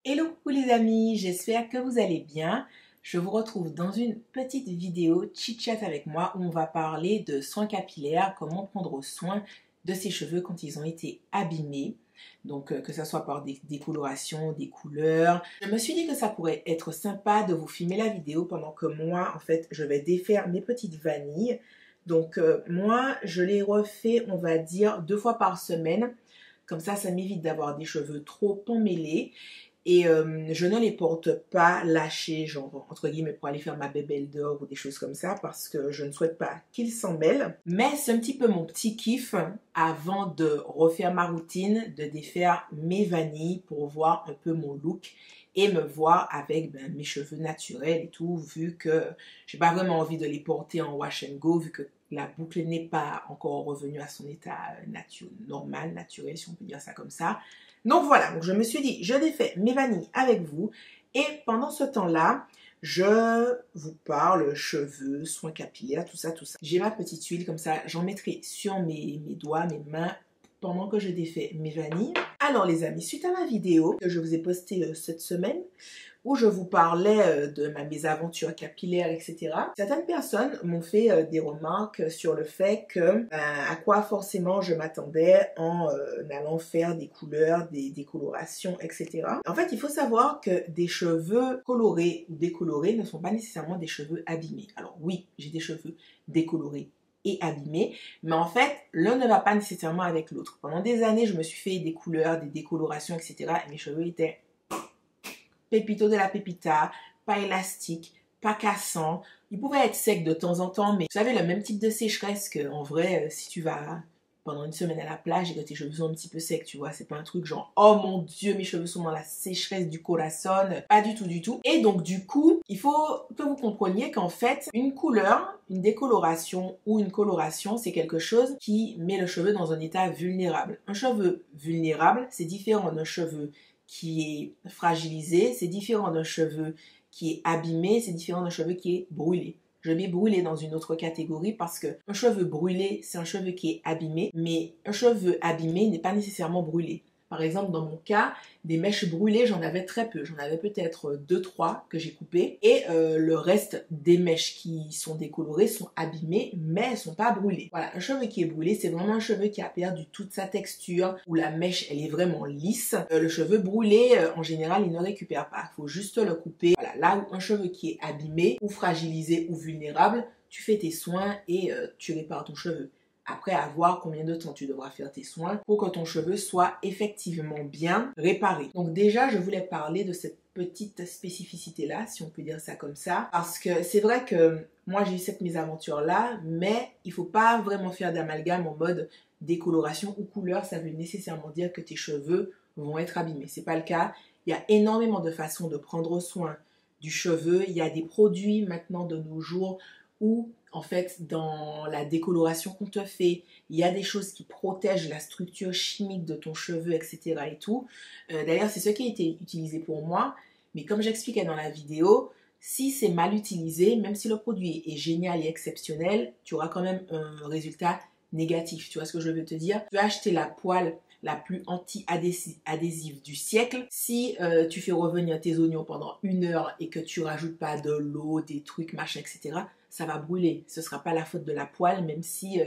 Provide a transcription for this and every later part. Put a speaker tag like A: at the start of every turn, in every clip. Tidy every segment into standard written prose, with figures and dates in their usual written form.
A: Hello coucou les amis, j'espère que vous allez bien. Je vous retrouve dans une petite vidéo chit-chat avec moi où on va parler de soins capillaires, comment prendre soin de ses cheveux quand ils ont été abîmés. Donc que ce soit par des décolorations, des couleurs. Je me suis dit que ça pourrait être sympa de vous filmer la vidéo pendant que moi en fait je vais défaire mes petites vanilles. Donc moi je les refais on va dire 2 fois par semaine. Comme ça m'évite d'avoir des cheveux trop emmêlés. Et je ne les porte pas lâchés, genre entre guillemets pour aller faire ma bébelle d'or ou des choses comme ça parce que je ne souhaite pas qu'ils s'en mêlent. Mais c'est un petit peu mon petit kiff avant de refaire ma routine, de défaire mes vanilles pour voir un peu mon look et me voir avec mes cheveux naturels et tout, vu que j'ai pas vraiment envie de les porter en wash and go, vu que la boucle n'est pas encore revenue à son état normal, naturel, si on peut dire ça comme ça. Donc voilà, donc je me suis dit, je défais mes vanilles avec vous et pendant ce temps-là, je vous parle cheveux, soins capillaires, tout ça, tout ça. J'ai ma petite huile comme ça, j'en mettrai sur mes doigts, mes mains pendant que je défais mes vanilles. Alors les amis, suite à ma vidéo que je vous ai postée cette semaine, où je vous parlais de ma mésaventure capillaire, etc. Certaines personnes m'ont fait des remarques sur le fait que à quoi forcément je m'attendais en allant faire des couleurs, des décolorations, etc. En fait, il faut savoir que des cheveux colorés ou décolorés ne sont pas nécessairement des cheveux abîmés. Alors oui, j'ai des cheveux décolorés et abîmés, mais en fait, l'un ne va pas nécessairement avec l'autre. Pendant des années, je me suis fait des couleurs, des décolorations, etc. et mes cheveux étaient pépito de la pépita, pas élastique, pas cassant. Il pouvait être sec de temps en temps, mais vous savez, le même type de sécheresse qu'en vrai, si tu vas pendant une semaine à la plage et que tes cheveux sont un petit peu secs, tu vois, c'est pas un truc genre, oh mon Dieu, mes cheveux sont dans la sécheresse du corazon. Pas du tout, du tout. Et donc, du coup, il faut que vous compreniez qu'en fait, une couleur, une décoloration ou une coloration, c'est quelque chose qui met le cheveu dans un état vulnérable. Un cheveu vulnérable, c'est différent d'un cheveu qui est fragilisé, c'est différent d'un cheveu qui est abîmé, c'est différent d'un cheveu qui est brûlé. Je mets brûlé dans une autre catégorie parce que un cheveu brûlé, c'est un cheveu qui est abîmé, mais un cheveu abîmé n'est pas nécessairement brûlé. Par exemple, dans mon cas, des mèches brûlées, j'en avais très peu. J'en avais peut-être 2-3 que j'ai coupées. Et le reste des mèches qui sont décolorées sont abîmées, mais elles ne sont pas brûlées. Voilà, un cheveu qui est brûlé, c'est vraiment un cheveu qui a perdu toute sa texture, où la mèche, elle est vraiment lisse. Le cheveu brûlé, en général, il ne récupère pas. Il faut juste le couper. Voilà, là où un cheveu qui est abîmé, ou fragilisé, ou vulnérable, tu fais tes soins et tu répares ton cheveu. Après, à voir combien de temps tu devras faire tes soins pour que ton cheveu soit effectivement bien réparé. Donc déjà, je voulais parler de cette petite spécificité-là, si on peut dire ça comme ça. Parce que c'est vrai que moi, j'ai eu cette mésaventure-là, mais il ne faut pas vraiment faire d'amalgame en mode décoloration ou couleur. Ça veut nécessairement dire que tes cheveux vont être abîmés. C'est pas le cas. Il y a énormément de façons de prendre soin du cheveu. Il y a des produits maintenant de nos jours où en fait dans la décoloration qu'on te fait, il y a des choses qui protègent la structure chimique de ton cheveu, etc. et tout. D'ailleurs, c'est ce qui a été utilisé pour moi, mais comme j'expliquais dans la vidéo, si c'est mal utilisé, même si le produit est génial et exceptionnel, tu auras quand même un résultat négatif. Tu vois ce que je veux te dire? Tu vas acheter la poêle la plus anti-adhésive du siècle. Si tu fais revenir tes oignons pendant 1 heure et que tu rajoutes pas de l'eau, des trucs, machin, etc., ça va brûler. Ce sera pas la faute de la poêle, même si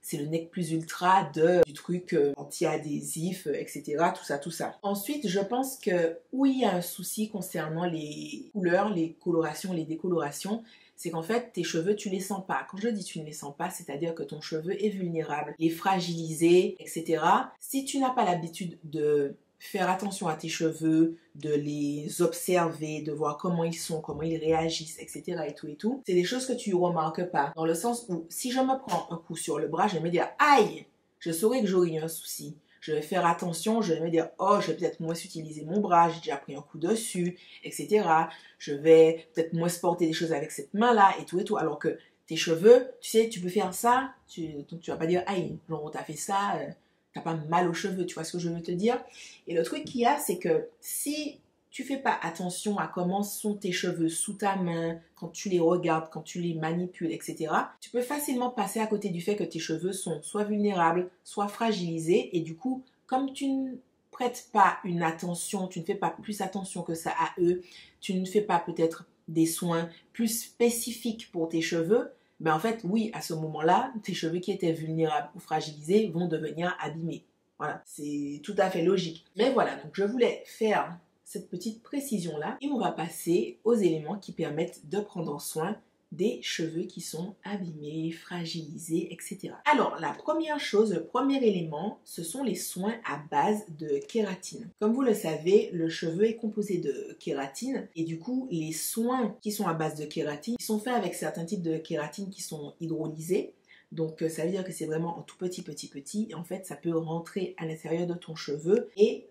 A: c'est le nec plus ultra du truc anti-adhésif, etc. Tout ça, tout ça. Ensuite, je pense que où il y a un souci concernant les couleurs, les colorations, les décolorations, c'est qu'en fait, tes cheveux, tu les sens pas. Quand je dis tu ne les sens pas, c'est-à-dire que ton cheveu est vulnérable, est fragilisé, etc. Si tu n'as pas l'habitude de faire attention à tes cheveux, de les observer, de voir comment ils sont, comment ils réagissent, etc. et tout, c'est des choses que tu remarques pas. Dans le sens où, si je me prends un coup sur le bras, je vais me dire « Aïe !» Je saurais que j'aurais eu un souci. Je vais faire attention, je vais me dire « Oh, je vais peut-être moins utiliser mon bras, j'ai déjà pris un coup dessus, etc. » Je vais peut-être moins porter des choses avec cette main-là, et tout. Alors que tes cheveux, tu sais, tu peux faire ça, donc tu vas pas dire « Aïe, genre on t'a fait ça, t'as pas mal aux cheveux, tu vois ce que je veux te dire ?» Et le truc qu'il y a, c'est que si tu fais pas attention à comment sont tes cheveux sous ta main, quand tu les regardes, quand tu les manipules, etc., tu peux facilement passer à côté du fait que tes cheveux sont soit vulnérables, soit fragilisés, et du coup, comme tu ne prêtes pas une attention, tu ne fais pas plus attention que ça à eux, tu ne fais pas peut-être des soins plus spécifiques pour tes cheveux, ben en fait, oui, à ce moment-là, tes cheveux qui étaient vulnérables ou fragilisés vont devenir abîmés. Voilà, c'est tout à fait logique. Mais voilà, donc je voulais faire cette petite précision-là et on va passer aux éléments qui permettent de prendre soin des cheveux qui sont abîmés, fragilisés, etc. Alors, la première chose, le premier élément, ce sont les soins à base de kératine. Comme vous le savez, le cheveu est composé de kératine et du coup, les soins qui sont à base de kératine, ils sont faits avec certains types de kératine qui sont hydrolysés. Donc ça veut dire que c'est vraiment en tout petit et en fait ça peut rentrer à l'intérieur de ton cheveu et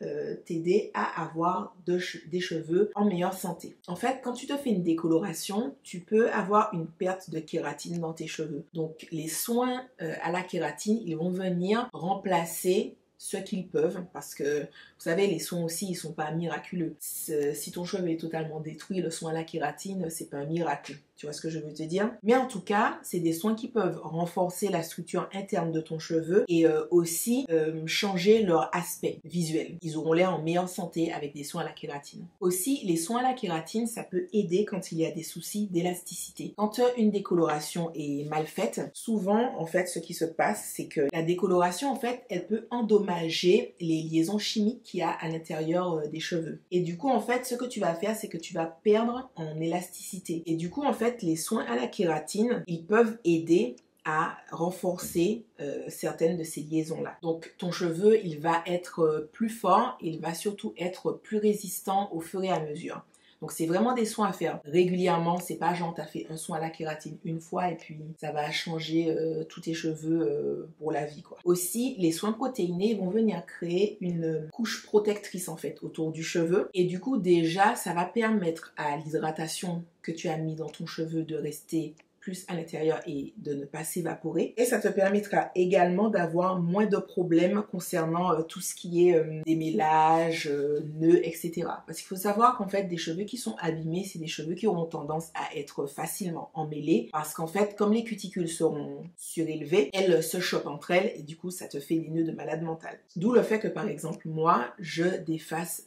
A: t'aider à avoir des cheveux en meilleure santé. En fait quand tu te fais une décoloration, tu peux avoir une perte de kératine dans tes cheveux. Donc les soins à la kératine, ils vont venir remplacer ce qu'ils peuvent, parce que vous savez, les soins aussi, ils sont pas miraculeux. Si ton cheveu est totalement détruit, le soin à la kératine, c'est pas un miracle. Tu vois ce que je veux te dire? Mais en tout cas, c'est des soins qui peuvent renforcer la structure interne de ton cheveu et aussi changer leur aspect visuel. Ils auront l'air en meilleure santé avec des soins à la kératine. Aussi, les soins à la kératine, ça peut aider quand il y a des soucis d'élasticité. Quand une décoloration est mal faite, souvent, en fait, ce qui se passe, c'est que la décoloration, en fait, elle peut endommager les liaisons chimiques qu'il y a à l'intérieur des cheveux. Et du coup, en fait, ce que tu vas faire, c'est que tu vas perdre en élasticité. Et du coup, en fait, les soins à la kératine, ils peuvent aider à renforcer certaines de ces liaisons-là. Donc ton cheveu, il va être plus fort, il va surtout être plus résistant au fur et à mesure. Donc c'est vraiment des soins à faire régulièrement, c'est pas genre t'as fait un soin à la kératine une fois et puis ça va changer tous tes cheveux pour la vie quoi. Aussi, les soins protéinés vont venir créer une couche protectrice en fait autour du cheveu et du coup déjà ça va permettre à l'hydratation que tu as mis dans ton cheveu de rester plus à l'intérieur et de ne pas s'évaporer. Et ça te permettra également d'avoir moins de problèmes concernant tout ce qui est démêlage, nœuds, etc. Parce qu'il faut savoir qu'en fait, des cheveux qui sont abîmés, c'est des cheveux qui auront tendance à être facilement emmêlés parce qu'en fait, comme les cuticules seront surélevées, elles se chopent entre elles et du coup, ça te fait des nœuds de malade mental. D'où le fait que, par exemple, moi, je déface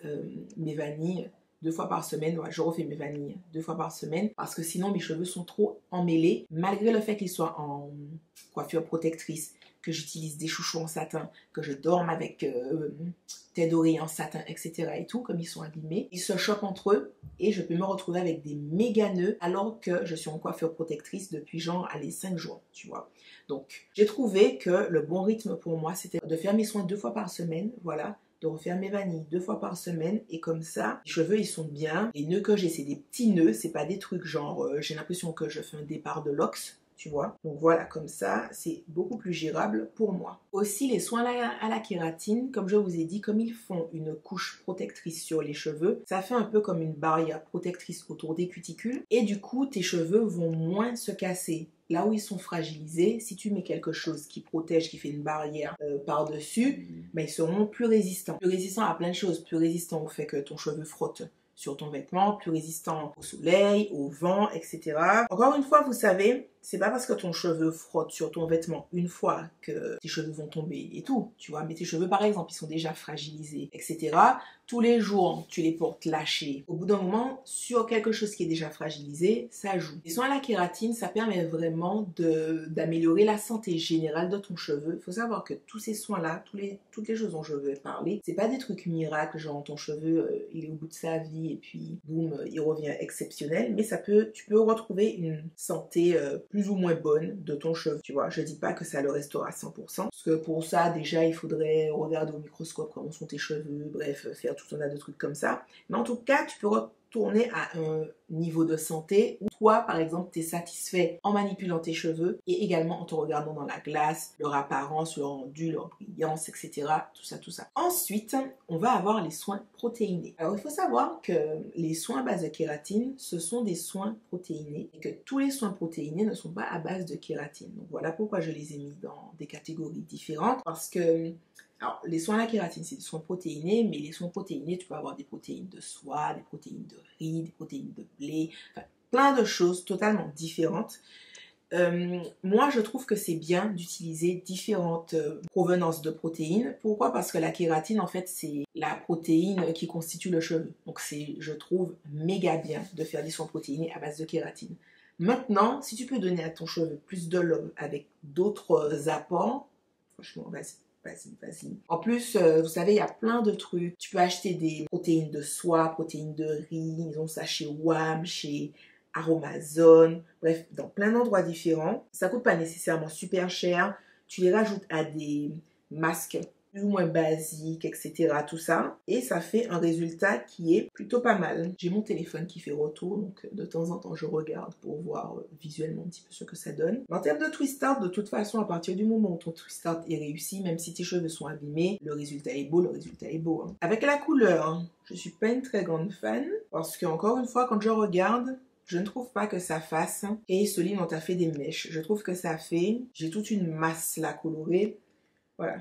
A: mes vanilles 2 fois par semaine, ouais, je refais mes vanilles 2 fois par semaine parce que sinon mes cheveux sont trop emmêlés malgré le fait qu'ils soient en coiffure protectrice, que j'utilise des chouchous en satin, que je dorme avec tête d'oreiller en satin, etc. et tout, comme ils sont abîmés, ils se chopent entre eux et je peux me retrouver avec des méga nœuds alors que je suis en coiffure protectrice depuis genre, allez, 5 jours, tu vois. Donc, j'ai trouvé que le bon rythme pour moi, c'était de faire mes soins 2 fois par semaine, voilà, de refaire mes vanilles 2 fois par semaine et comme ça, les cheveux ils sont bien. Les nœuds que j'ai, c'est des petits nœuds, c'est pas des trucs genre j'ai l'impression que je fais un départ de lox, tu vois. Donc voilà, comme ça, c'est beaucoup plus gérable pour moi. Aussi, les soins à la kératine, comme je vous ai dit, comme ils font une couche protectrice sur les cheveux, ça fait un peu comme une barrière protectrice autour des cuticules et du coup, tes cheveux vont moins se casser. Là où ils sont fragilisés, si tu mets quelque chose qui protège, qui fait une barrière par-dessus, ben, ils seront plus résistants. Plus résistants à plein de choses. Plus résistants au fait que ton cheveu frotte sur ton vêtement, plus résistant au soleil, au vent, etc. Encore une fois, vous savez, c'est pas parce que ton cheveu frotte sur ton vêtement une fois que tes cheveux vont tomber et tout, tu vois. Mais tes cheveux, par exemple, ils sont déjà fragilisés, etc. Tous les jours, tu les portes lâchés. Au bout d'un moment, sur quelque chose qui est déjà fragilisé, ça joue. Les soins à la kératine, ça permet vraiment d'améliorer la santé générale de ton cheveu. Il faut savoir que tous ces soins-là, toutes les choses dont je vais parler, c'est pas des trucs miracles, genre ton cheveu, il est au bout de sa vie et puis boum, il revient exceptionnel. Mais tu peux retrouver une santé plus ou moins bonne de ton cheveu, tu vois. Je dis pas que ça le restera à 100%, parce que pour ça, déjà, il faudrait regarder au microscope comment sont tes cheveux, bref, faire tout un tas de trucs comme ça. Mais en tout cas, tu peux retourner à un niveau de santé où toi, par exemple, tu es satisfait en manipulant tes cheveux et également en te regardant dans la glace, leur apparence, leur rendu, leur brillance, etc. Tout ça, tout ça. Ensuite, on va avoir les soins protéinés. Alors, il faut savoir que les soins à base de kératine, ce sont des soins protéinés et que tous les soins protéinés ne sont pas à base de kératine. Donc, voilà pourquoi je les ai mis dans des catégories différentes parce que alors, les soins à la kératine, c'est des soins protéinés, mais les soins protéinés, tu peux avoir des protéines de soie, des protéines de riz, des protéines de blé, enfin, plein de choses totalement différentes. Moi je trouve que c'est bien d'utiliser différentes provenances de protéines. Pourquoi? Parce que la kératine en fait c'est la protéine qui constitue le cheveu. Donc c'est, je trouve, méga bien de faire des soins protéinés à base de kératine. Maintenant, si tu peux donner à ton cheveu plus de love avec d'autres apports, franchement, vas-y. Vas-y, vas-y. En plus, vous savez, il y a plein de trucs. Tu peux acheter des protéines de soie, protéines de riz. Ils ont ça chez WAM, chez Aromazone. Bref, dans plein d'endroits différents. Ça coûte pas nécessairement super cher. Tu les rajoutes à des masques plus ou moins basiques, etc. Tout ça. Et ça fait un résultat qui est plutôt pas mal. J'ai mon téléphone qui fait retour, donc de temps en temps je regarde pour voir visuellement un petit peu ce que ça donne. En termes de twist art, de toute façon, à partir du moment où ton twist art est réussi, même si tes cheveux sont abîmés, le résultat est beau, le résultat est beau. Hein. Avec la couleur, je suis pas une très grande fan, parce que encore une fois, quand je regarde, je ne trouve pas que ça fasse. Et Soline, on t'a fait des mèches. Je trouve que ça fait... J'ai toute une masse là colorée. Voilà.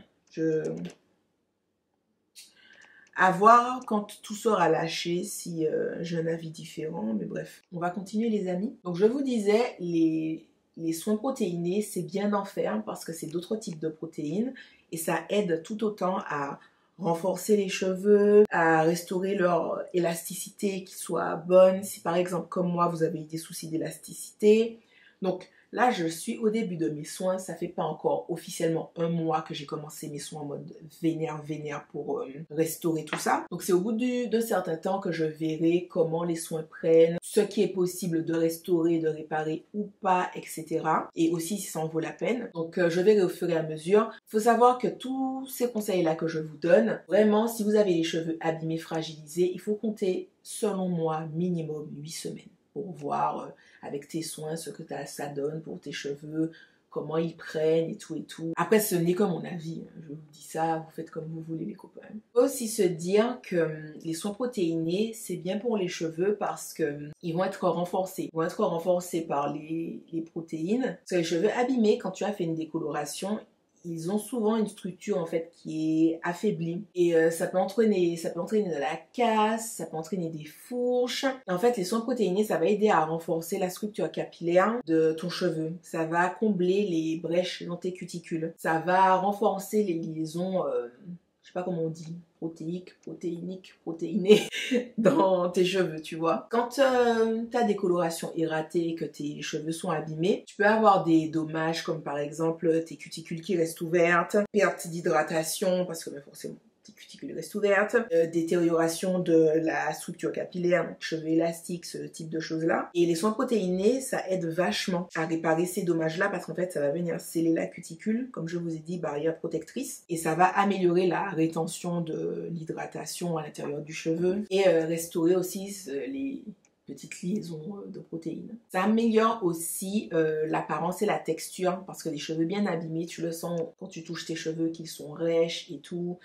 A: À voir quand tout sera lâché si j'ai un avis différent, mais bref. On va continuer les amis. Donc je vous disais, les soins protéinés, c'est bien d'en faire parce que c'est d'autres types de protéines et ça aide tout autant à renforcer les cheveux, à restaurer leur élasticité qui soit bonne. Si par exemple comme moi vous avez des soucis d'élasticité. Donc là, je suis au début de mes soins. Ça fait pas encore officiellement un mois que j'ai commencé mes soins en mode vénère pour restaurer tout ça. Donc c'est au bout d'un certain temps que je verrai comment les soins prennent, ce qui est possible de restaurer, de réparer ou pas, etc. Et aussi si ça en vaut la peine. Donc je verrai au fur et à mesure. Il faut savoir que tous ces conseils-là que je vous donne, vraiment, si vous avez les cheveux abîmés, fragilisés, il faut compter, selon moi, minimum 8 semaines. Pour voir avec tes soins ce que ça donne pour tes cheveux, comment ils prennent et tout et tout. Après, ce n'est que mon avis, hein. Je vous dis ça, vous faites comme vous voulez les copains. Il faut aussi se dire que les soins protéinés, c'est bien pour les cheveux parce que ils vont être renforcés. Ils vont être renforcés par les protéines. Parce que les cheveux abîmés, quand tu as fait une décoloration, ils ont souvent une structure en fait qui est affaiblie et ça peut entraîner de la casse, ça peut entraîner des fourches. En fait, les soins protéinés, ça va aider à renforcer la structure capillaire de ton cheveu. Ça va combler les brèches dans tes cuticules. Ça va renforcer les liaisons, je sais pas comment on dit, protéinées dans tes cheveux, tu vois. Quand tu as des colorations erratées, que tes cheveux sont abîmés, tu peux avoir des dommages comme par exemple tes cuticules qui restent ouvertes, perte d'hydratation parce que forcément tes cuticules restent ouvertes, détérioration de la structure capillaire, donc cheveux élastiques, ce type de choses-là. Et les soins protéinés, ça aide vachement à réparer ces dommages-là parce qu'en fait, ça va venir sceller la cuticule, comme je vous ai dit, barrière protectrice, et ça va améliorer la rétention de l'hydratation à l'intérieur du cheveu et restaurer aussi les petites liaisons de protéines. Ça améliore aussi l'apparence et la texture parce que les cheveux bien abîmés, tu le sens quand tu touches tes cheveux qu'ils sont rêches et tout.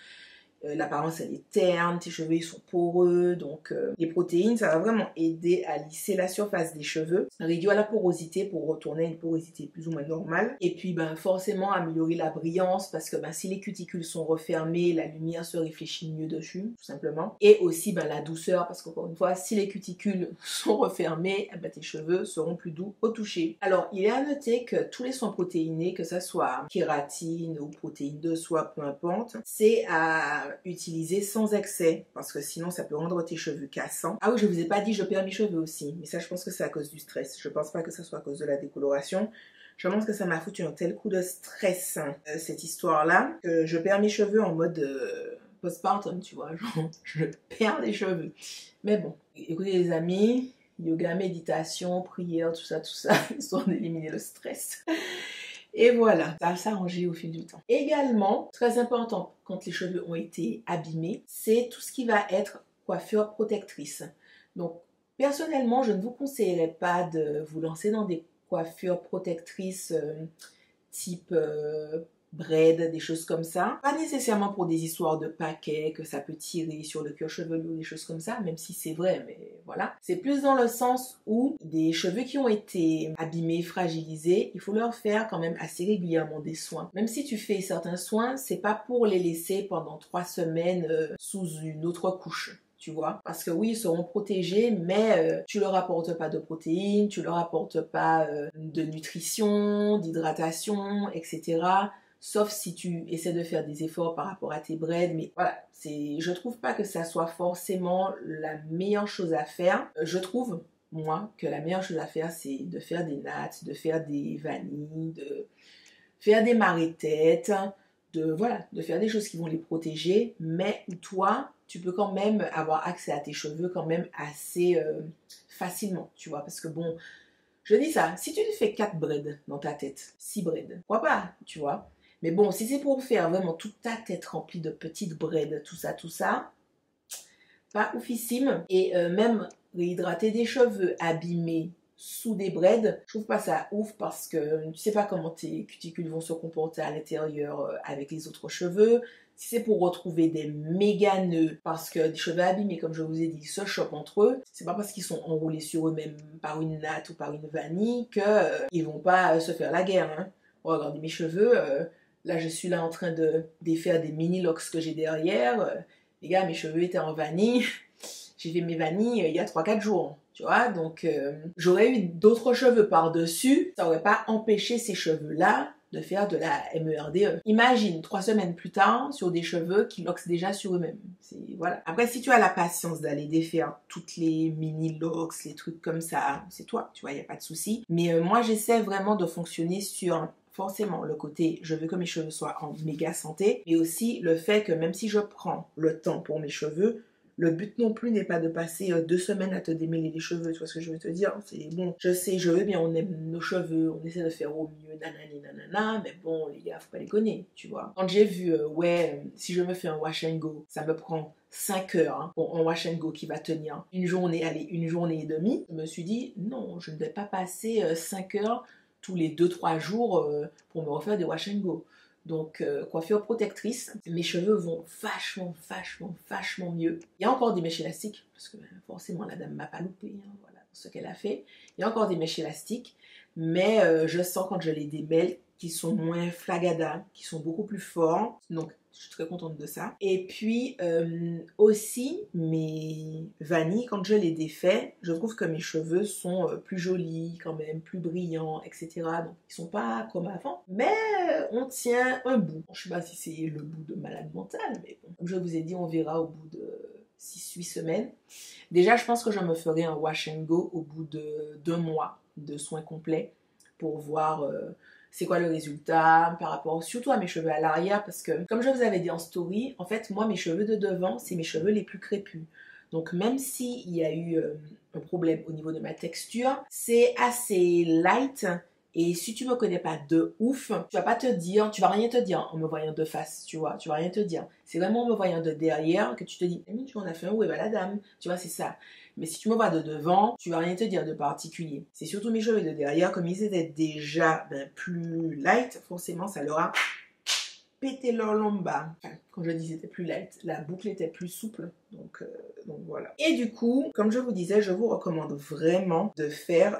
A: L'apparence elle est terne, tes cheveux ils sont poreux, donc les protéines ça va vraiment aider à lisser la surface des cheveux, réduire la porosité pour retourner à une porosité plus ou moins normale, et puis forcément améliorer la brillance parce que si les cuticules sont refermées, la lumière se réfléchit mieux dessus, tout simplement, et aussi la douceur parce qu'encore une fois, si les cuticules sont refermées, tes cheveux seront plus doux au toucher. Alors il est à noter que tous les soins protéinés, que ça soit kératine ou protéines de soie, peu importe, c'est à utiliser sans excès parce que sinon ça peut rendre tes cheveux cassants. Ah oui, je vous ai pas dit je perds mes cheveux aussi, mais ça je pense que c'est à cause du stress. Je pense pas que ça soit à cause de la décoloration. Je pense que ça m'a foutu un tel coup de stress cette histoire là que je perds mes cheveux en mode postpartum, tu vois, genre je perds les cheveux. Mais bon, écoutez les amis, yoga, méditation, prière, tout ça, histoire d'éliminer le stress. Et voilà, ça va s'arranger au fil du temps. Également, très important quand les cheveux ont été abîmés, c'est tout ce qui va être coiffure protectrice. Donc, personnellement, je ne vous conseillerais pas de vous lancer dans des coiffures protectrices type braid, des choses comme ça. Pas nécessairement pour des histoires de paquets, que ça peut tirer sur le cuir chevelu ou des choses comme ça, même si c'est vrai, mais voilà. C'est plus dans le sens où des cheveux qui ont été abîmés, fragilisés, il faut leur faire quand même assez régulièrement des soins. Même si tu fais certains soins, c'est pas pour les laisser pendant 3 semaines sous une autre couche. tu vois. Parce que oui, ils seront protégés, mais tu leur apportes pas de protéines, tu leur apportes pas de nutrition, d'hydratation, etc. Sauf si tu essaies de faire des efforts par rapport à tes braids. Mais voilà, je trouve pas que ça soit forcément la meilleure chose à faire. Je trouve, moi, que la meilleure chose à faire, c'est de faire des nattes, de faire des vanilles, de faire des marées-têtes, de faire des choses qui vont les protéger, mais où toi, tu peux quand même avoir accès à tes cheveux quand même assez facilement, tu vois. Parce que bon, je dis ça, si tu te fais 4 braids dans ta tête, 6 braids, pourquoi pas, tu vois. Mais bon, si c'est pour faire vraiment toute ta tête remplie de petites braids, tout ça, pas oufissime. Et même réhydrater des cheveux abîmés sous des braids, je trouve pas ça ouf parce que tu sais pas comment tes cuticules vont se comporter à l'intérieur avec les autres cheveux. Si c'est pour retrouver des méga nœuds, parce que des cheveux abîmés, comme je vous ai dit, se chopent entre eux, c'est pas parce qu'ils sont enroulés sur eux-mêmes par une natte ou par une vanille que ils vont pas se faire la guerre. Hein. Regardez mes cheveux, là je suis là en train de défaire des mini locks que j'ai derrière. Les gars, mes cheveux étaient en vanille. J'ai fait mes vanilles il y a 3-4 jours. Tu vois, donc j'aurais eu d'autres cheveux par-dessus. Ça aurait pas empêché ces cheveux-là de faire de la MERDE. Imagine 3 semaines plus tard sur des cheveux qui loxent déjà sur eux-mêmes. Voilà. Après, si tu as la patience d'aller défaire toutes les mini locks, les trucs comme ça, c'est toi, tu vois, il n'y a pas de souci. Mais moi, j'essaie vraiment de fonctionner sur forcément le côté je veux que mes cheveux soient en méga santé, mais aussi le fait que même si je prends le temps pour mes cheveux, le but non plus n'est pas de passer 2 semaines à te démêler les cheveux, tu vois ce que je veux te dire. C'est bon, je sais, je veux bien, on aime nos cheveux, on essaie de faire au mieux, nanani nanana, mais bon, les gars, faut pas les connaître, tu vois. Quand j'ai vu, si je me fais un wash and go, ça me prend 5 heures hein, pour un wash and go qui va tenir une journée, allez, une journée et demie, je me suis dit, non, je ne vais pas passer 5 heures tous les 2-3 jours pour me refaire des wash and go. Donc, coiffure protectrice, mes cheveux vont vachement mieux. Il y a encore des mèches élastiques, parce que forcément la dame m'a pas loupé, hein, voilà ce qu'elle a fait. Il y a encore des mèches élastiques, mais je sens quand je les démêle qu'ils sont moins flagada, qu'ils sont beaucoup plus forts. Donc, je suis très contente de ça. Et puis, aussi, mes vanilles, quand je les défais, je trouve que mes cheveux sont plus jolis, quand même, plus brillants, etc. Donc, ils sont pas comme avant. Mais on tient un bout. Je sais pas si c'est le bout de malade mental, mais bon, comme je vous ai dit, on verra au bout de 6-8 semaines. Déjà, je pense que je me ferai un wash and go au bout de 2 mois de soins complets pour voir c'est quoi le résultat par rapport surtout à mes cheveux à l'arrière parce que comme je vous avais dit en story, en fait moi mes cheveux de devant c'est mes cheveux les plus crépus. Donc même s'il y a eu un problème au niveau de ma texture, c'est assez light. Et si tu me connais pas de ouf, tu vas pas te dire, tu vas rien te dire en me voyant de face, tu vois, tu vas rien te dire. C'est vraiment en me voyant de derrière que tu te dis, tu en as fait un, où est la dame, tu vois, c'est ça. Mais si tu me vois de devant, tu vas rien te dire de particulier. C'est surtout mes cheveux de derrière, comme ils étaient déjà plus light, forcément ça leur a pété leur lomba. Enfin, quand je dis c'était plus light, la boucle était plus souple. Donc voilà. Et du coup, comme je vous disais, je vous recommande vraiment de faire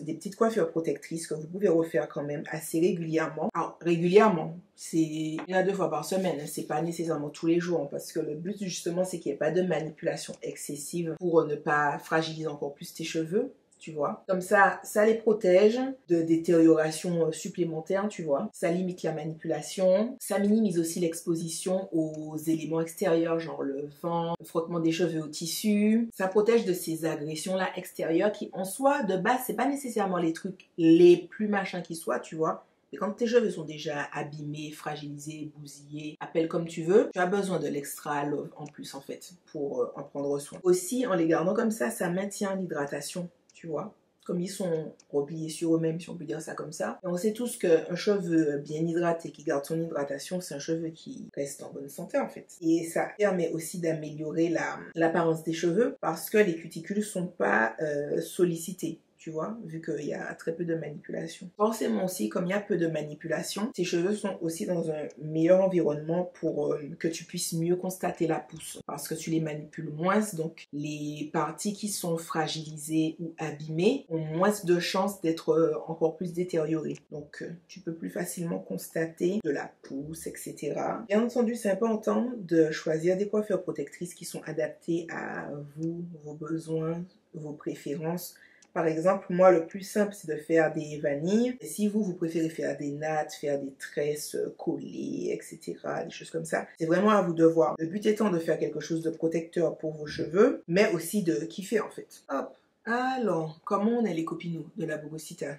A: des petites coiffures protectrices que vous pouvez refaire quand même assez régulièrement. Alors, régulièrement, c'est 1 à 2 fois par semaine. C'est pas nécessairement tous les jours parce que le but justement, c'est qu'il n'y ait pas de manipulation excessive pour ne pas fragiliser encore plus tes cheveux. Tu vois. Comme ça les protège de détérioration supplémentaire, tu vois. Ça limite la manipulation. Ça minimise aussi l'exposition aux éléments extérieurs, genre le vent, le frottement des cheveux au tissu. Ça protège de ces agressions-là extérieures qui, en soi, de base, c'est pas nécessairement les trucs les plus machins qui soient, tu vois. Et quand tes cheveux sont déjà abîmés, fragilisés, bousillés, appelle comme tu veux, tu as besoin de l'extra love en plus, en fait, pour en prendre soin. Aussi, en les gardant comme ça maintient l'hydratation. Tu vois, comme ils sont repliés sur eux-mêmes, si on peut dire ça comme ça. Et on sait tous qu'un cheveu bien hydraté, qui garde son hydratation, c'est un cheveu qui reste en bonne santé en fait. Et ça permet aussi d'améliorer l'apparence des cheveux parce que les cuticules sont pas sollicitées. tu vois, vu qu'il y a très peu de manipulation. Forcément aussi, comme il y a peu de manipulation, tes cheveux sont aussi dans un meilleur environnement pour que tu puisses mieux constater la pousse. Parce que tu les manipules moins, donc les parties qui sont fragilisées ou abîmées ont moins de chances d'être encore plus détériorées. Donc tu peux plus facilement constater de la pousse, etc. Bien entendu, c'est important de choisir des coiffures protectrices qui sont adaptées à vous, vos besoins, vos préférences. Par exemple, moi, le plus simple, c'est de faire des vanilles. Et si vous préférez faire des nattes, faire des tresses collées, etc., des choses comme ça, c'est vraiment à vous de voir. Le but étant de faire quelque chose de protecteur pour vos cheveux, mais aussi de kiffer, en fait. Hop. Alors, comment on est les copinous de la Bogosita?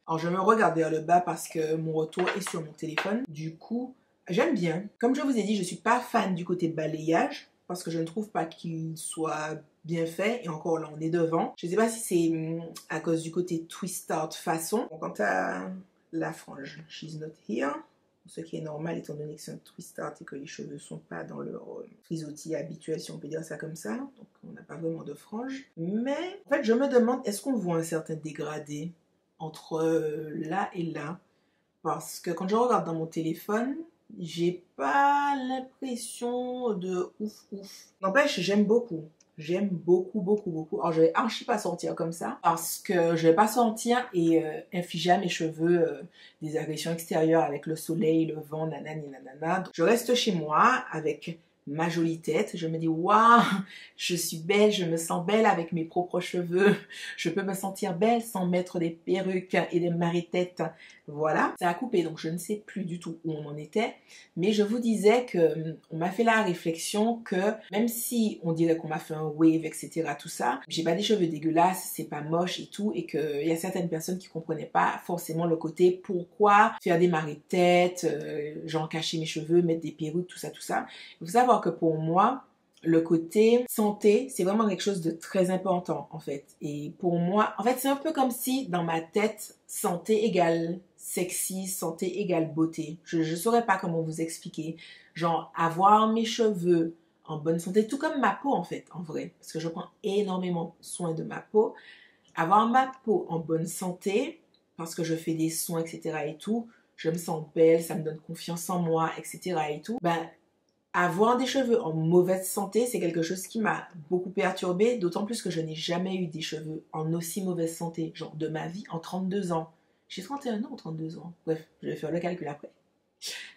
A: Alors, je me regarde vers le bas parce que mon retour est sur mon téléphone. Du coup, j'aime bien. Comme je vous ai dit, je ne suis pas fan du côté balayage parce que je ne trouve pas qu'il soit bien fait. Et encore là, on est devant. Je ne sais pas si c'est à cause du côté twist out façon. Bon, quant à la frange, she's not here. Ce qui est normal étant donné que c'est un twist out et que les cheveux ne sont pas dans leur frisottis habituel, si on peut dire ça comme ça. Donc, on n'a pas vraiment de frange. Mais, en fait, je me demande, est-ce qu'on voit un certain dégradé entre là et là? Parce que quand je regarde dans mon téléphone, j'ai pas l'impression de ouf. N'empêche, j'aime beaucoup. J'aime beaucoup, beaucoup, beaucoup. Alors, je vais archi pas sortir comme ça parce que je vais pas sortir et infliger à mes cheveux des agressions extérieures avec le soleil, le vent, nanani, nanana. Donc, je reste chez moi avec ma jolie tête. Je me dis, waouh, je suis belle, je me sens belle avec mes propres cheveux. Je peux me sentir belle sans mettre des perruques et des maris-têtes. Voilà, ça a coupé, donc je ne sais plus du tout où on en était. Mais je vous disais que on m'a fait la réflexion que même si on dirait qu'on m'a fait un wave, etc., tout ça, j'ai pas des cheveux dégueulasses, c'est pas moche et tout, et qu'il y a certaines personnes qui comprenaient pas forcément le côté pourquoi faire des maris-têtes, genre cacher mes cheveux, mettre des perruques, tout ça, tout ça. Il faut savoir que pour moi, le côté santé, c'est vraiment quelque chose de très important en fait. Et pour moi, en fait, c'est un peu comme si dans ma tête, santé égale sexy, santé égale beauté. Je saurais pas comment vous expliquer. Genre, avoir mes cheveux en bonne santé, tout comme ma peau en fait, en vrai. Parce que je prends énormément soin de ma peau. Avoir ma peau en bonne santé, parce que je fais des soins, etc. et tout, je me sens belle, ça me donne confiance en moi, etc. et tout. Ben, avoir des cheveux en mauvaise santé, c'est quelque chose qui m'a beaucoup perturbée, d'autant plus que je n'ai jamais eu des cheveux en aussi mauvaise santé, genre de ma vie, en 32 ans. J'ai 31 ans ou 32 ans. Bref, je vais faire le calcul après.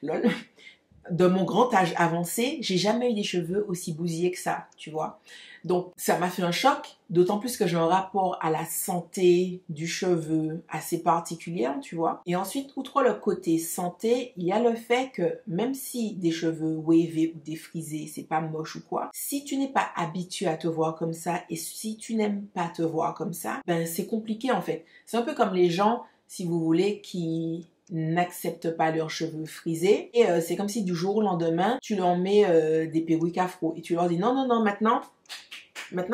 A: Lol. De mon grand âge avancé, j'ai jamais eu des cheveux aussi bousillés que ça, tu vois. Donc, ça m'a fait un choc, d'autant plus que j'ai un rapport à la santé du cheveu assez particulière, tu vois. Et ensuite, outre le côté santé, il y a le fait que même si des cheveux wavés ou défrisés, c'est pas moche ou quoi, si tu n'es pas habitué à te voir comme ça et si tu n'aimes pas te voir comme ça, ben c'est compliqué en fait. C'est un peu comme les gens, si vous voulez, qui n'acceptent pas leurs cheveux frisés et c'est comme si du jour au lendemain tu leur mets des perruques afro et tu leur dis non non non, maintenant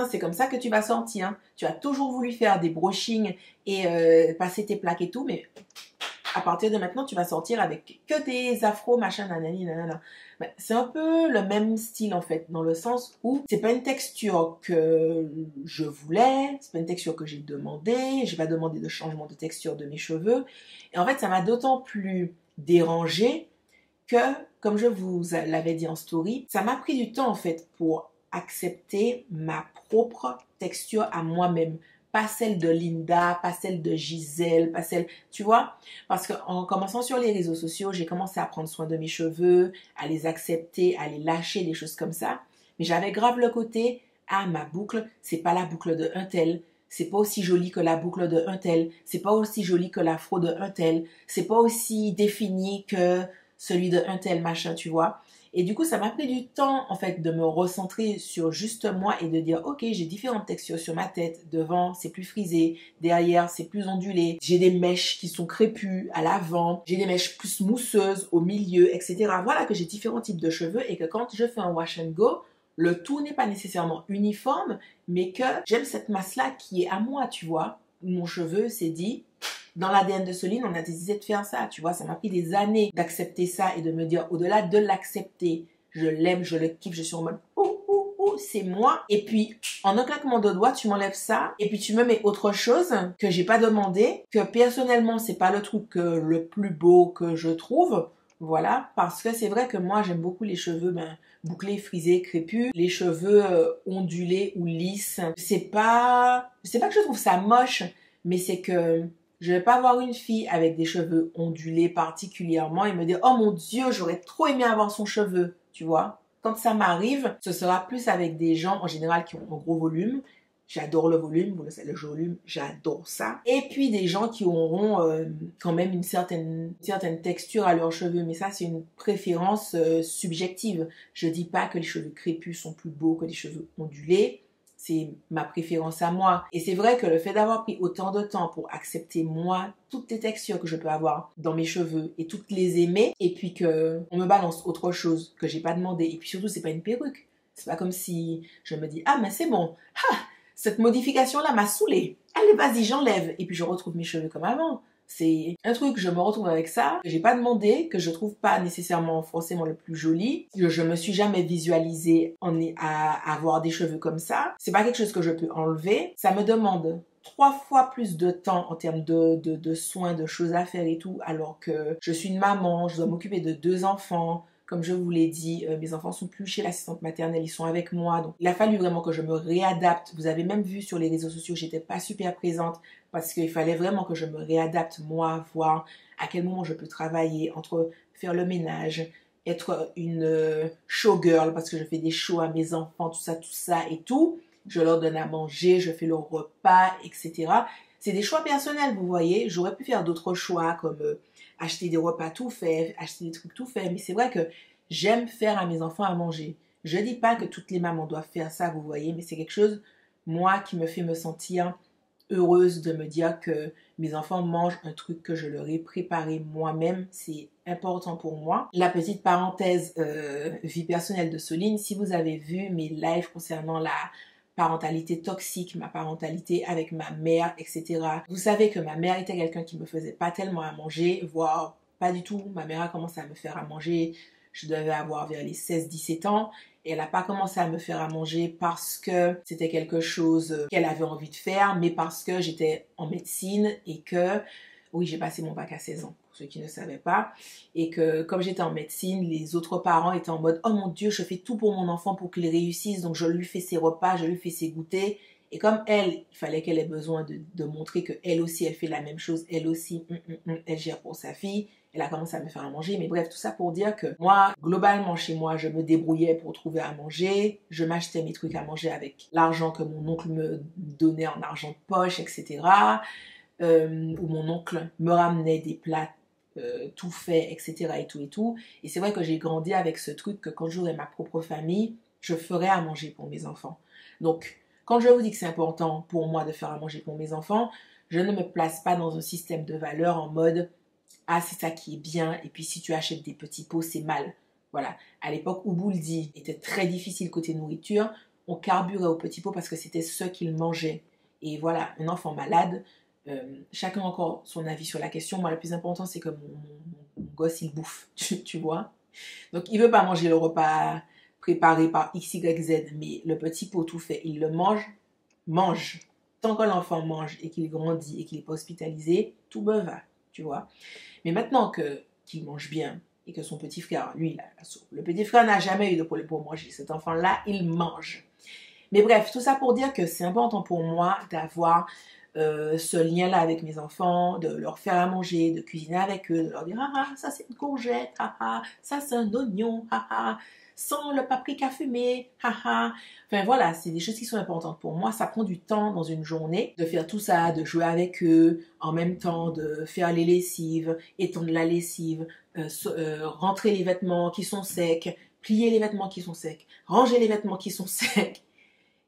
A: c'est comme ça que tu vas sortir, tu as toujours voulu faire des brushings et passer tes plaques et tout, mais à partir de maintenant tu vas sortir avec que des afros machin nanani nanana. C'est un peu le même style en fait, dans le sens où c'est pas une texture que je voulais, c'est pas une texture que j'ai demandé, j'ai pas demandé de changement de texture de mes cheveux. Et en fait, ça m'a d'autant plus dérangée que, comme je vous l'avais dit en story, ça m'a pris du temps en fait pour accepter ma propre texture à moi-même. Pas celle de Linda, pas celle de Gisèle, pas celle, tu vois, parce qu'en commençant sur les réseaux sociaux, j'ai commencé à prendre soin de mes cheveux, à les accepter, à les lâcher, des choses comme ça. Mais j'avais grave le côté, ah, ma boucle, c'est pas la boucle de un tel, c'est pas aussi joli que la boucle de un tel, c'est pas aussi joli que l'afro de un tel, c'est pas aussi défini que celui de un tel machin, tu vois. Et du coup, ça m'a pris du temps, en fait, de me recentrer sur juste moi et de dire, ok, j'ai différentes textures sur ma tête. Devant, c'est plus frisé. Derrière, c'est plus ondulé. J'ai des mèches qui sont crépues à l'avant. J'ai des mèches plus mousseuses au milieu, etc. Voilà que j'ai différents types de cheveux et que quand je fais un wash and go, le tout n'est pas nécessairement uniforme, mais que j'aime cette masse-là qui est à moi, tu vois. Mon cheveu s'est dit, dans l'ADN de Soline, on a décidé de faire ça, tu vois. Ça m'a pris des années d'accepter ça et de me dire, au-delà de l'accepter, je l'aime, je le kiffe, je suis en mode, c'est moi. Et puis, en un claquement de doigts, tu m'enlèves ça et puis tu me mets autre chose que j'ai pas demandé, que personnellement, c'est pas le truc le plus beau que je trouve. Voilà, parce que c'est vrai que moi, j'aime beaucoup les cheveux bouclés, frisés, crépus, les cheveux ondulés ou lisses. C'est pas que je trouve ça moche, mais c'est que je vais pas voir une fille avec des cheveux ondulés particulièrement et me dire oh mon Dieu, j'aurais trop aimé avoir son cheveu, tu vois. Quand ça m'arrive, ce sera plus avec des gens en général qui ont un gros volume. J'adore le volume, vous le savez, le volume, j'adore ça. Et puis des gens qui auront quand même une certaine texture à leurs cheveux, mais ça c'est une préférence subjective. Je dis pas que les cheveux crépus sont plus beaux que les cheveux ondulés. C'est ma préférence à moi. Et c'est vrai que le fait d'avoir pris autant de temps pour accepter moi toutes les textures que je peux avoir dans mes cheveux et toutes les aimer, et puis que on me balance autre chose que j'ai pas demandé, et puis surtout c'est pas une perruque. C'est pas comme si je me dis ah mais c'est bon, ah cette modification là m'a saoulée. Allez vas-y j'enlève et puis je retrouve mes cheveux comme avant. C'est un truc, je me retrouve avec ça, que j'ai pas demandé, que je trouve pas nécessairement forcément le plus joli. Je me suis jamais visualisée à avoir des cheveux comme ça. C'est pas quelque chose que je peux enlever. Ça me demande 3 fois plus de temps en termes de soins, de choses à faire et tout, alors que je suis une maman, je dois m'occuper de 2 enfants. Comme je vous l'ai dit, mes enfants sont plus chez l'assistante maternelle, ils sont avec moi. Donc, il a fallu vraiment que je me réadapte. Vous avez même vu sur les réseaux sociaux, j'étais pas super présente parce qu'il fallait vraiment que je me réadapte, moi, voir à quel moment je peux travailler entre faire le ménage, être une showgirl parce que je fais des shows à mes enfants, tout ça et tout. Je leur donne à manger, je fais leur repas, etc. C'est des choix personnels, vous voyez. J'aurais pu faire d'autres choix comme acheter des repas tout faits, acheter des trucs tout faits. Mais c'est vrai que j'aime faire à mes enfants à manger. Je dis pas que toutes les mamans doivent faire ça, vous voyez, mais c'est quelque chose, moi, qui me fait me sentir heureuse de me dire que mes enfants mangent un truc que je leur ai préparé moi-même. C'est important pour moi. La petite parenthèse vie personnelle de Soline, si vous avez vu mes lives concernant la parentalité toxique, ma parentalité avec ma mère, etc. Vous savez que ma mère était quelqu'un qui me faisait pas tellement à manger, voire pas du tout. Ma mère a commencé à me faire à manger, je devais avoir vers les 16-17 ans. Et elle n'a pas commencé à me faire à manger parce que c'était quelque chose qu'elle avait envie de faire, mais parce que j'étais en médecine et que, oui, j'ai passé mon bac à 16 ans, pour ceux qui ne savaient pas, et que comme j'étais en médecine, les autres parents étaient en mode « Oh mon Dieu, je fais tout pour mon enfant pour qu'il réussisse, donc je lui fais ses repas, je lui fais ses goûters. » Et comme elle, il fallait qu'elle ait besoin de montrer qu'elle aussi, elle fait la même chose, elle aussi, elle gère pour sa fille. Elle a commencé à me faire à manger, mais bref, tout ça pour dire que moi, globalement, chez moi, je me débrouillais pour trouver à manger. Je m'achetais mes trucs à manger avec l'argent que mon oncle me donnait en argent de poche, etc. Ou mon oncle me ramenait des plats tout faits, etc. et tout et tout. Et c'est vrai que j'ai grandi avec ce truc que quand j'aurai ma propre famille, je ferai à manger pour mes enfants. Donc, quand je vous dis que c'est important pour moi de faire à manger pour mes enfants, je ne me place pas dans un système de valeurs en mode ah, c'est ça qui est bien, et puis si tu achètes des petits pots, c'est mal. Voilà. À l'époque où Bouldi était très difficile côté nourriture, on carburait aux petits pots parce que c'était ce qu'il mangeait. Et voilà, un enfant malade, chacun a encore son avis sur la question. Moi, le plus important, c'est que mon gosse, il bouffe, tu vois. Donc, il veut pas manger le repas préparé par X, Y, Z, mais le petit pot tout fait, il le mange. Tant que l'enfant mange et qu'il grandit et qu'il n'est pas hospitalisé, tout me va, tu vois. Mais maintenant qu'il mange bien et que son petit frère, lui, le petit frère n'a jamais eu de problème pour manger. Cet enfant-là, il mange. Mais bref, tout ça pour dire que c'est important pour moi d'avoir ce lien-là avec mes enfants, de leur faire à manger, de cuisiner avec eux, de leur dire « Ah, ça c'est une courgette, ah, ça c'est un oignon, ah, sans le paprika fumé, ah. » Enfin voilà, c'est des choses qui sont importantes pour moi. Ça prend du temps dans une journée de faire tout ça, de jouer avec eux, en même temps de faire les lessives, étendre la lessive, rentrer les vêtements qui sont secs, plier les vêtements qui sont secs, ranger les vêtements qui sont secs,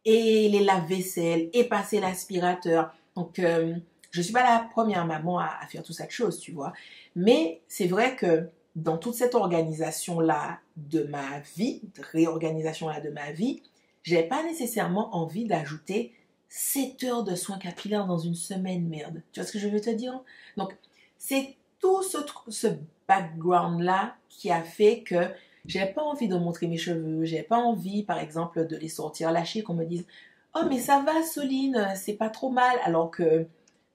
A: et les lave-vaisselle, et passer l'aspirateur. Donc, je ne suis pas la première maman à faire tout ça de choses, tu vois. Mais c'est vrai que dans toute cette organisation-là de ma vie, réorganisation-là de ma vie, je n'avais pas nécessairement envie d'ajouter 7 heures de soins capillaires dans une semaine, merde. Tu vois ce que je veux te dire? Donc, c'est tout ce background-là qui a fait que J'ai pas envie de montrer mes cheveux. J'ai pas envie, par exemple, de les sortir lâchés, qu'on me dise oh, mais ça va, Soline, c'est pas trop mal. Alors que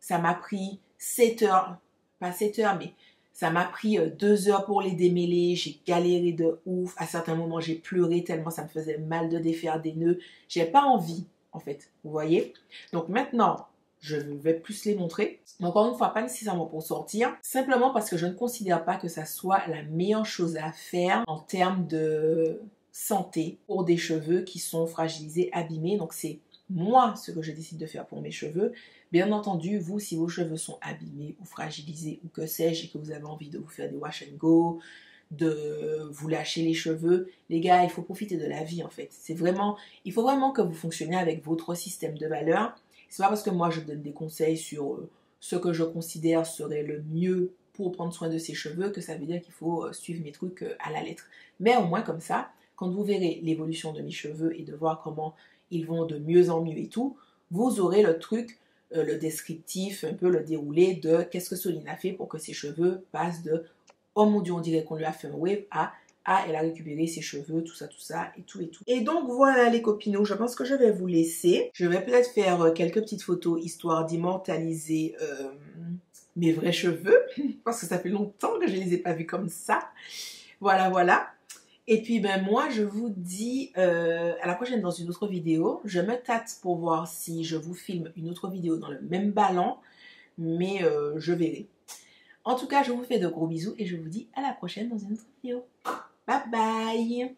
A: ça m'a pris 7 heures, pas 7 heures, mais ça m'a pris 2 heures pour les démêler. J'ai galéré de ouf. À certains moments, j'ai pleuré tellement ça me faisait mal de défaire des nœuds. J'ai pas envie, en fait. Vous voyez? Donc maintenant, je vais plus les montrer. Encore une fois, pas nécessairement pour sortir, simplement parce que je ne considère pas que ça soit la meilleure chose à faire en termes de santé pour des cheveux qui sont fragilisés, abîmés. Donc c'est moi ce que je décide de faire pour mes cheveux. Bien entendu, vous, si vos cheveux sont abîmés ou fragilisés ou que sais-je et que vous avez envie de vous faire des wash and go, de vous lâcher les cheveux, les gars, il faut profiter de la vie en fait. C'est vraiment, il faut vraiment que vous fonctionnez avec votre système de valeurs. C'est pas parce que moi je donne des conseils sur ce que je considère serait le mieux pour prendre soin de ses cheveux que ça veut dire qu'il faut suivre mes trucs à la lettre. Mais au moins comme ça, quand vous verrez l'évolution de mes cheveux et de voir comment ils vont de mieux en mieux et tout, vous aurez le truc, le descriptif, un peu le déroulé de qu'est-ce que Soline a fait pour que ses cheveux passent de oh mon dieu, on dirait qu'on lui a fait un wave à elle a récupéré ses cheveux, tout ça, et tout et tout. Et donc voilà les copinots, je pense que je vais vous laisser. Je vais peut-être faire quelques petites photos histoire d'immortaliser mes vrais cheveux, parce que ça fait longtemps que je ne les ai pas vus comme ça. Voilà, voilà. Et puis ben moi je vous dis à la prochaine dans une autre vidéo. Je me tâte pour voir si je vous filme une autre vidéo dans le même ballon, mais je verrai. En tout cas, je vous fais de gros bisous et je vous dis à la prochaine dans une autre vidéo. Bye bye!